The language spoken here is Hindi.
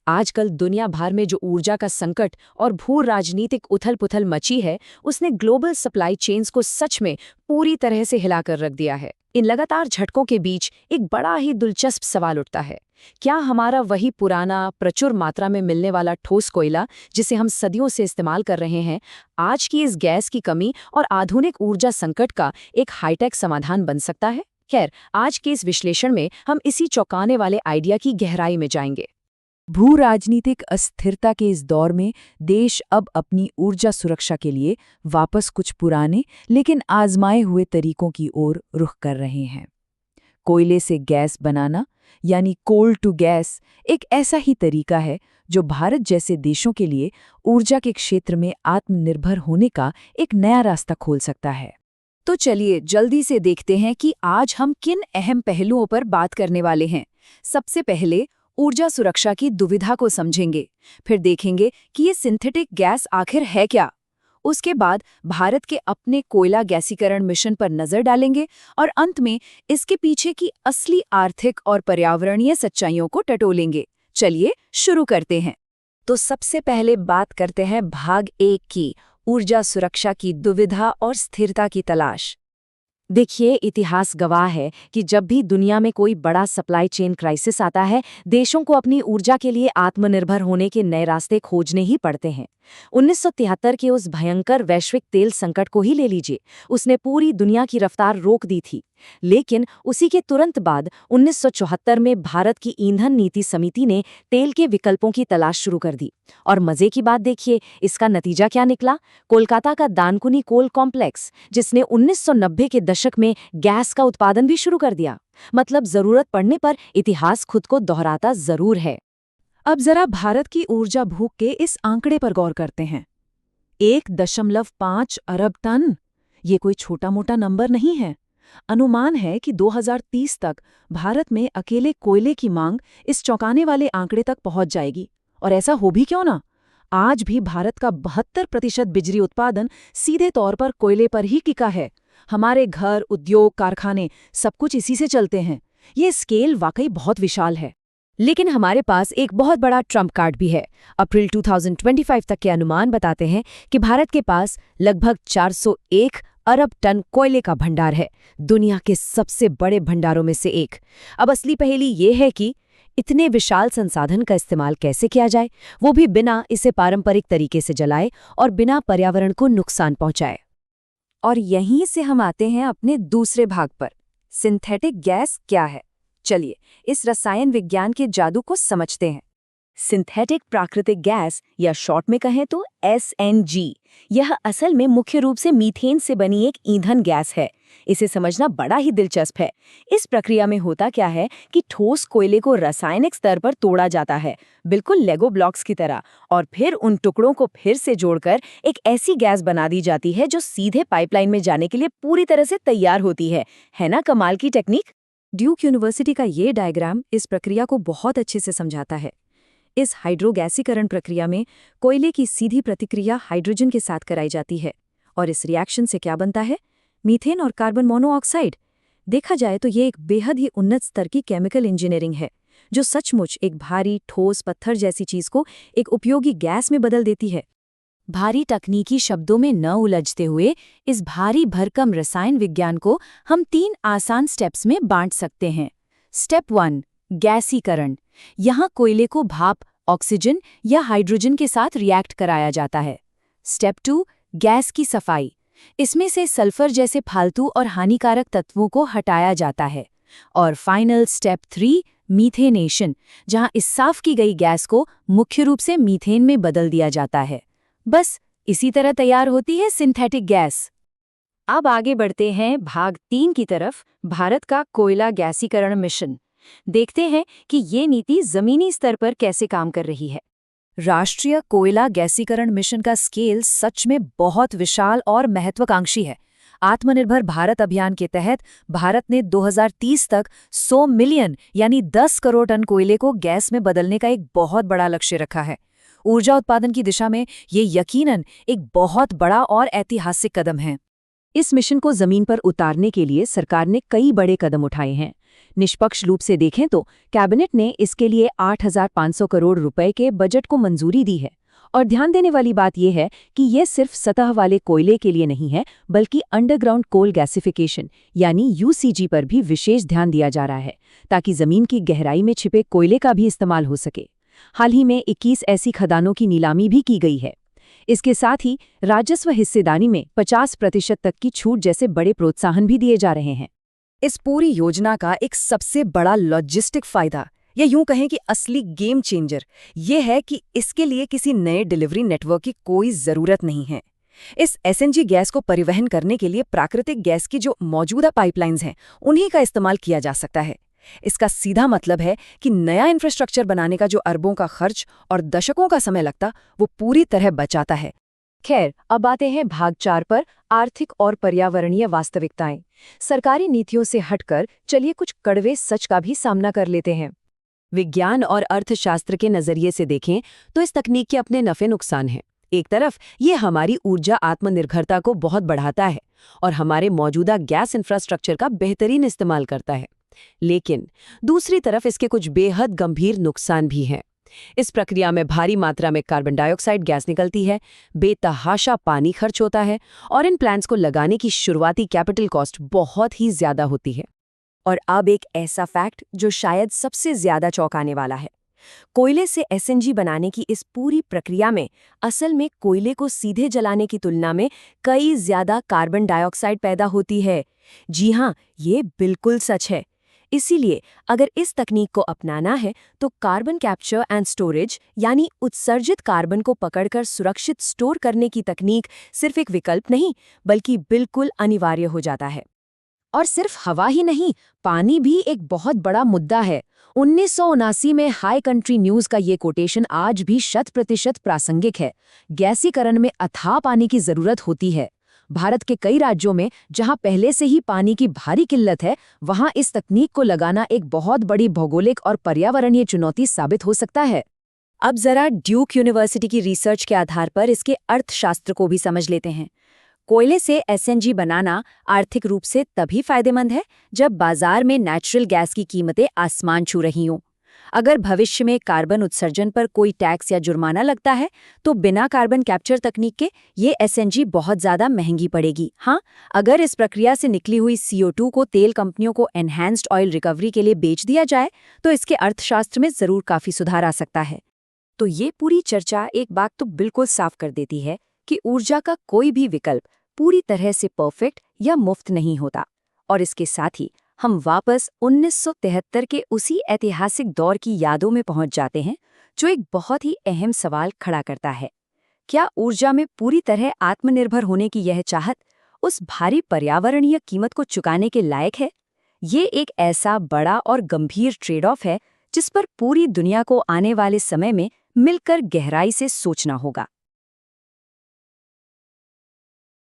आजकल दुनिया भर में जो ऊर्जा का संकट और भू राजनीतिक उथल-पुथल मची है, उसने ग्लोबल सप्लाई चेन्स को सच में पूरी तरह से हिलाकर रख दिया है। इन लगातार झटकों के बीच एक बड़ा ही दिलचस्प सवाल उठता है। क्या हमारा वही पुराना, प्रचुर मात्रा में मिलने वाला ठोस कोयला, जिसे हम सदियों से इस्तेमाल कर रहे हैं, आज की इस गैस की कमी और आधुनिक ऊर्जा संकट का एक हाईटेक समाधान बन सकता है? खैर, आज के इस विश्लेषण में हम इसी चौंकाने वाले आइडिया की गहराई में जाएंगे। भू राजनीतिक अस्थिरता के इस दौर में देश अब अपनी ऊर्जा सुरक्षा के लिए वापस कुछ पुराने लेकिन आजमाए हुए तरीकों की ओर रुख कर रहे हैं। कोयले से गैस बनाना यानी कोल टू गैस एक ऐसा ही तरीका है जो भारत जैसे देशों के लिए ऊर्जा के क्षेत्र में आत्मनिर्भर होने का एक नया रास्ता खोल सकता है। तो चलिए जल्दी से देखते हैं कि आज हम किन अहम पहलुओं पर बात करने वाले हैं। सबसे पहले ऊर्जा सुरक्षा की दुविधा को समझेंगे, फिर देखेंगे कि ये सिंथेटिक गैस आखिर है क्या। उसके बाद भारत के अपने कोयला गैसीकरण मिशन पर नजर डालेंगे और अंत में इसके पीछे की असली आर्थिक और पर्यावरणीय सच्चाइयों को टटोलेंगे। चलिए शुरू करते हैं। तो सबसे पहले बात करते हैं भाग 1 की, ऊर्जा सुरक्षा की दुविधा और स्थिरता की तलाश। देखिए, इतिहास गवाह है कि जब भी दुनिया में कोई बड़ा सप्लाई चेन क्राइसिस आता है, देशों को अपनी ऊर्जा के लिए आत्मनिर्भर होने के नए रास्ते खोजने ही पड़ते हैं। 1973 के उस भयंकर वैश्विक तेल संकट को ही ले लीजिए, उसने पूरी दुनिया की रफ्तार रोक दी थी। लेकिन उसी के तुरंत बाद 1974 में भारत की ईंधन नीति समिति ने तेल के विकल्पों की तलाश शुरू कर दी। और मजे की बात देखिए, इसका नतीजा क्या निकला? कोलकाता का दानकुनी कोल कॉम्प्लेक्स, जिसने 1990 के दशक में गैस का उत्पादन भी शुरू कर दिया। मतलब जरूरत पड़ने पर इतिहास खुद को दोहराता जरूर है। अब जरा भारत की ऊर्जा भूख के इस आंकड़े पर गौर करते हैं। 1.5 अरब टन, ये कोई छोटा मोटा नंबर नहीं है। अनुमान है कि 2030 तक भारत में अकेले कोयले की मांग इस चौंकाने वाले आंकड़े तक पहुंच जाएगी। और ऐसा हो भी क्यों ना? आज भी भारत का 72% बिजली उत्पादन सीधे तौर पर कोयले पर ही टिका है। हमारे घर, उद्योग, कारखाने सब कुछ इसी से चलते हैं। ये स्केल वाकई बहुत विशाल है। लेकिन हमारे पास एक बहुत बड़ा ट्रम्प कार्ड भी है। अप्रैल 2025 तक के अनुमान बताते हैं कि भारत के पास लगभग 401 अरब टन कोयले का भंडार है, दुनिया के सबसे बड़े भंडारों में से एक। अब असली पहेली ये है कि इतने विशाल संसाधन का इस्तेमाल कैसे किया जाए, वो भी बिना इसे पारंपरिक तरीके से जलाए और बिना पर्यावरण को नुकसान पहुंचाए। और यहीं से हम आते हैं अपने दूसरे भाग पर, सिंथेटिक गैस क्या है। चलिए इस रसायन विज्ञान के जादू को समझते हैं। सिंथेटिक प्राकृतिक गैस, या शॉर्ट में कहें तो SNG, यह असल में मुख्य रूप से मीथेन से बनी एक ईंधन गैस है। इसे समझना बड़ा ही दिलचस्प है। इस प्रक्रिया में होता क्या है कि ठोस कोयले को रासायनिक स्तर पर तोड़ा जाता है, बिल्कुल लेगो ब्लॉक्स की तरह, और फिर उन टुकड़ों को फिर से जोड़कर एक ऐसी गैस बना दी जाती है जो सीधे पाइपलाइन में जाने के लिए पूरी तरह से तैयार होती है। है ना कमाल की टेक्निक? ड्यूक यूनिवर्सिटी का ये डायग्राम इस प्रक्रिया को बहुत अच्छे से समझाता है। इस हाइड्रोगैसीकरण प्रक्रिया में कोयले की सीधी प्रतिक्रिया हाइड्रोजन के साथ कराई जाती है, और इस रिएक्शन से क्या बनता है? मीथेन और कार्बन मोनोऑक्साइड। देखा जाए तो ये एक बेहद ही उन्नत स्तर की केमिकल इंजीनियरिंग है, जो सचमुच एक भारी ठोस पत्थर जैसी चीज को एक उपयोगी गैस में बदल देती है। भारी तकनीकी शब्दों में न उलझते हुए इस भारी भरकम रसायन विज्ञान को हम 3 आसान स्टेप्स में बांट सकते हैं। स्टेप 1, गैसीकरण। यहाँ कोयले को भाप, ऑक्सीजन या हाइड्रोजन के साथ रिएक्ट कराया जाता है। स्टेप 2, गैस की सफाई। इसमें से सल्फर जैसे फालतू और हानिकारक तत्वों को हटाया जाता है। और फाइनल स्टेप 3, मीथेनेशन, जहाँ इस साफ की गई गैस को मुख्य रूप से मीथेन में बदल दिया जाता है। बस इसी तरह तैयार होती है सिंथेटिक गैस। अब आगे बढ़ते हैं भाग 3 की तरफ, भारत का कोयला गैसीकरण मिशन। देखते हैं कि ये नीति जमीनी स्तर पर कैसे काम कर रही है। राष्ट्रीय कोयला गैसीकरण मिशन का स्केल सच में बहुत विशाल और महत्वाकांक्षी है। आत्मनिर्भर भारत अभियान के तहत भारत ने 2030 तक 100 मिलियन यानी 10 करोड़ टन कोयले को गैस में बदलने का एक बहुत बड़ा लक्ष्य रखा है। ऊर्जा उत्पादन की दिशा में ये यकीनन एक बहुत बड़ा और ऐतिहासिक कदम है। इस मिशन को जमीन पर उतारने के लिए सरकार ने कई बड़े कदम उठाए हैं, निष्पक्ष रूप से देखें तो कैबिनेट ने इसके लिए 8,500 करोड़ रुपए के बजट को मंजूरी दी है। और ध्यान देने वाली बात यह है कि यह सिर्फ सतह वाले कोयले के लिए नहीं है, बल्कि अंडरग्राउंड कोल गैसिफिकेशन यानी यूसीजी पर भी विशेष ध्यान दिया जा रहा है, ताकि जमीन की गहराई में छिपे कोयले का भी इस्तेमाल हो सके। हाल ही में 21 ऐसी खदानों की नीलामी भी की गई है। इसके साथ ही राजस्व हिस्सेदारी में 50% तक की छूट जैसे बड़े प्रोत्साहन भी दिए जा रहे हैं। इस पूरी योजना का एक सबसे बड़ा लॉजिस्टिक फायदा, या यूं कहें कि असली गेम चेंजर, ये है कि इसके लिए किसी नए डिलीवरी नेटवर्क की कोई ज़रूरत नहीं है। इस एसएनजी गैस को परिवहन करने के लिए प्राकृतिक गैस की जो मौजूदा पाइपलाइंस हैं, उन्हीं का इस्तेमाल किया जा सकता है। इसका सीधा मतलब है कि नया इंफ्रास्ट्रक्चर बनाने का जो अरबों का खर्च और दशकों का समय लगता, वो पूरी तरह बचाता है। खैर, अब आते हैं भाग 4 पर, आर्थिक और पर्यावरणीय वास्तविकताएं। सरकारी नीतियों से हटकर चलिए कुछ कड़वे सच का भी सामना कर लेते हैं। विज्ञान और अर्थशास्त्र के नजरिए से देखें तो इस तकनीक के अपने नफे नुकसान हैं। एक तरफ ये हमारी ऊर्जा आत्मनिर्भरता को बहुत बढ़ाता है और हमारे मौजूदा गैस इंफ्रास्ट्रक्चर का बेहतरीन इस्तेमाल करता है, लेकिन दूसरी तरफ इसके कुछ बेहद गंभीर नुकसान भी हैं। इस प्रक्रिया में भारी मात्रा में कार्बन डाइऑक्साइड गैस निकलती है, बेतहाशा पानी खर्च होता है और इन प्लांट्स को लगाने की शुरुआती कैपिटल कॉस्ट बहुत ही ज्यादा होती है। और अब एक ऐसा फैक्ट जो शायद सबसे ज्यादा चौंकाने वाला है। कोयले से एसएनजी बनाने की इस पूरी प्रक्रिया में असल में कोयले को सीधे जलाने की तुलना में कई ज्यादा कार्बन डाइऑक्साइड पैदा होती है। जी हाँ, ये बिल्कुल सच है। इसीलिए अगर इस तकनीक को अपनाना है तो कार्बन कैप्चर एंड स्टोरेज यानी उत्सर्जित कार्बन को पकड़कर सुरक्षित स्टोर करने की तकनीक सिर्फ एक विकल्प नहीं, बल्कि बिल्कुल अनिवार्य हो जाता है। और सिर्फ हवा ही नहीं, पानी भी एक बहुत बड़ा मुद्दा है। 1979 में हाई कंट्री न्यूज का ये कोटेशन आज भी 100% प्रासंगिक है। गैसीकरण में अथाह पानी की जरूरत होती है। भारत के कई राज्यों में जहां पहले से ही पानी की भारी किल्लत है, वहां इस तकनीक को लगाना एक बहुत बड़ी भौगोलिक और पर्यावरणीय चुनौती साबित हो सकता है। अब जरा ड्यूक यूनिवर्सिटी की रिसर्च के आधार पर इसके अर्थशास्त्र को भी समझ लेते हैं। कोयले से एसएनजी बनाना आर्थिक रूप से तभी फायदेमंद है जब बाजार में नेचुरल गैस की कीमतें आसमान छू रही हों। अगर भविष्य में कार्बन उत्सर्जन पर कोई टैक्स या जुर्माना लगता है तो बिना कार्बन कैप्चर तकनीक के ये एसएनजी बहुत ज़्यादा महंगी पड़ेगी। हाँ, अगर इस प्रक्रिया से निकली हुई CO2 को तेल कंपनियों को एनहांस्ड ऑयल रिकवरी के लिए बेच दिया जाए तो इसके अर्थशास्त्र में ज़रूर काफ़ी सुधार आ सकता है। तो ये पूरी चर्चा एक बात तो बिल्कुल साफ कर देती है कि ऊर्जा का कोई भी विकल्प पूरी तरह से परफेक्ट या मुफ्त नहीं होता। और इसके साथ ही हम वापस 1973 के उसी ऐतिहासिक दौर की यादों में पहुंच जाते हैं, जो एक बहुत ही अहम सवाल खड़ा करता है। क्या ऊर्जा में पूरी तरह आत्मनिर्भर होने की यह चाहत उस भारी पर्यावरणीय कीमत को चुकाने के लायक है? ये एक ऐसा बड़ा और गंभीर ट्रेड ऑफ है जिस पर पूरी दुनिया को आने वाले समय में मिलकर गहराई से सोचना होगा।